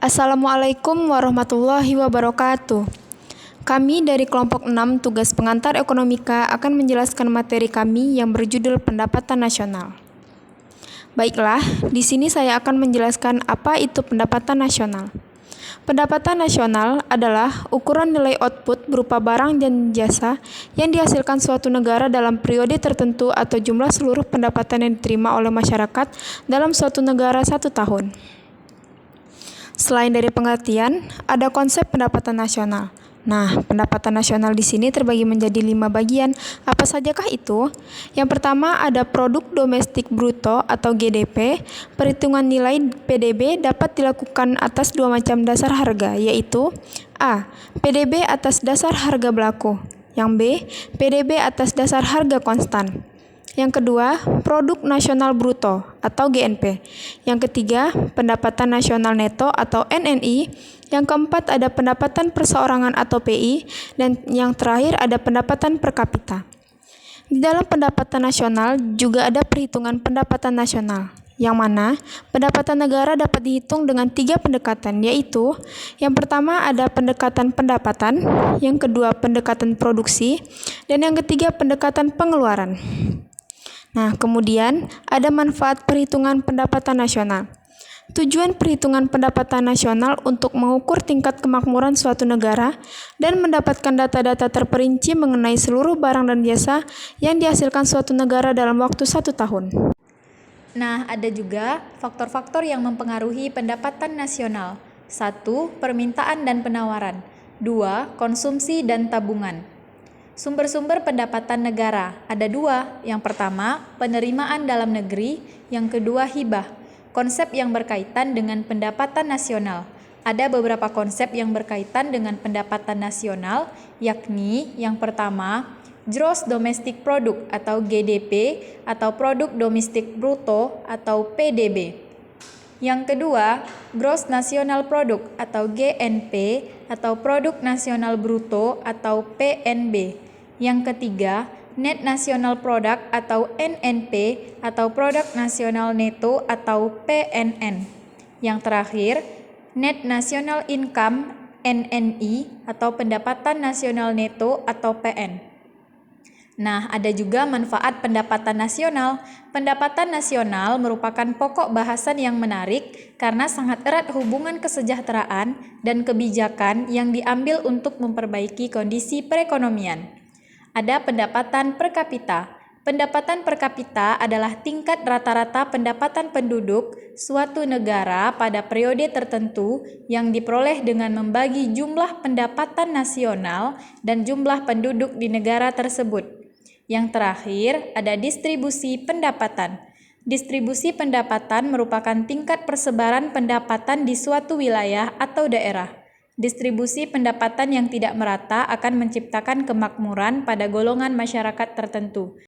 Assalamualaikum warahmatullahi wabarakatuh. Kami dari kelompok 6 tugas pengantar ekonomika akan menjelaskan materi kami yang berjudul pendapatan nasional. Baiklah, di sini saya akan menjelaskan apa itu pendapatan nasional. Pendapatan nasional adalah ukuran nilai output berupa barang dan jasa yang dihasilkan suatu negara dalam periode tertentu atau jumlah seluruh pendapatan yang diterima oleh masyarakat dalam suatu negara satu tahun. Selain dari pengertian, ada konsep pendapatan nasional. Nah, pendapatan nasional di sini terbagi menjadi 5 bagian. Apa sajakah itu? Yang pertama ada produk domestik bruto atau GDP. Perhitungan nilai PDB dapat dilakukan atas 2 macam dasar harga, yaitu A. PDB atas dasar harga berlaku. Yang B. PDB atas dasar harga konstan. Yang kedua, produk nasional bruto atau GNP. Yang ketiga, pendapatan nasional neto atau NNI. Yang keempat, ada pendapatan perseorangan atau PI. Dan yang terakhir, ada pendapatan per kapita. Di dalam pendapatan nasional juga ada perhitungan pendapatan nasional, yang mana pendapatan negara dapat dihitung dengan 3 pendekatan, yaitu yang pertama ada pendekatan pendapatan, yang kedua pendekatan produksi, dan yang ketiga pendekatan pengeluaran. Nah, kemudian ada manfaat perhitungan pendapatan nasional. Tujuan perhitungan pendapatan nasional untuk mengukur tingkat kemakmuran suatu negara dan mendapatkan data-data terperinci mengenai seluruh barang dan jasa yang dihasilkan suatu negara dalam waktu 1 tahun. Nah, ada juga faktor-faktor yang mempengaruhi pendapatan nasional. 1. Permintaan dan penawaran. 2. Konsumsi dan tabungan. Sumber-sumber pendapatan negara ada 2. Yang pertama, penerimaan dalam negeri. Yang kedua, hibah. Konsep yang berkaitan dengan pendapatan nasional. Ada beberapa konsep yang berkaitan dengan pendapatan nasional, yakni yang pertama, Gross Domestic Product atau GDP atau Produk Domestik Bruto atau PDB. Yang kedua, Gross National Product atau GNP atau Produk Nasional Bruto atau PNB. Yang ketiga, Net National Product atau NNP atau Produk Nasional Neto atau PNN. Yang terakhir, Net National Income NNI atau Pendapatan Nasional Neto atau PN. Nah, ada juga manfaat pendapatan nasional. Pendapatan nasional merupakan pokok bahasan yang menarik karena sangat erat hubungan kesejahteraan dan kebijakan yang diambil untuk memperbaiki kondisi perekonomian. Ada pendapatan per kapita. Pendapatan per kapita adalah tingkat rata-rata pendapatan penduduk suatu negara pada periode tertentu yang diperoleh dengan membagi jumlah pendapatan nasional dan jumlah penduduk di negara tersebut. Yang terakhir, ada distribusi pendapatan. Distribusi pendapatan merupakan tingkat persebaran pendapatan di suatu wilayah atau daerah. Distribusi pendapatan yang tidak merata akan menciptakan kemakmuran pada golongan masyarakat tertentu.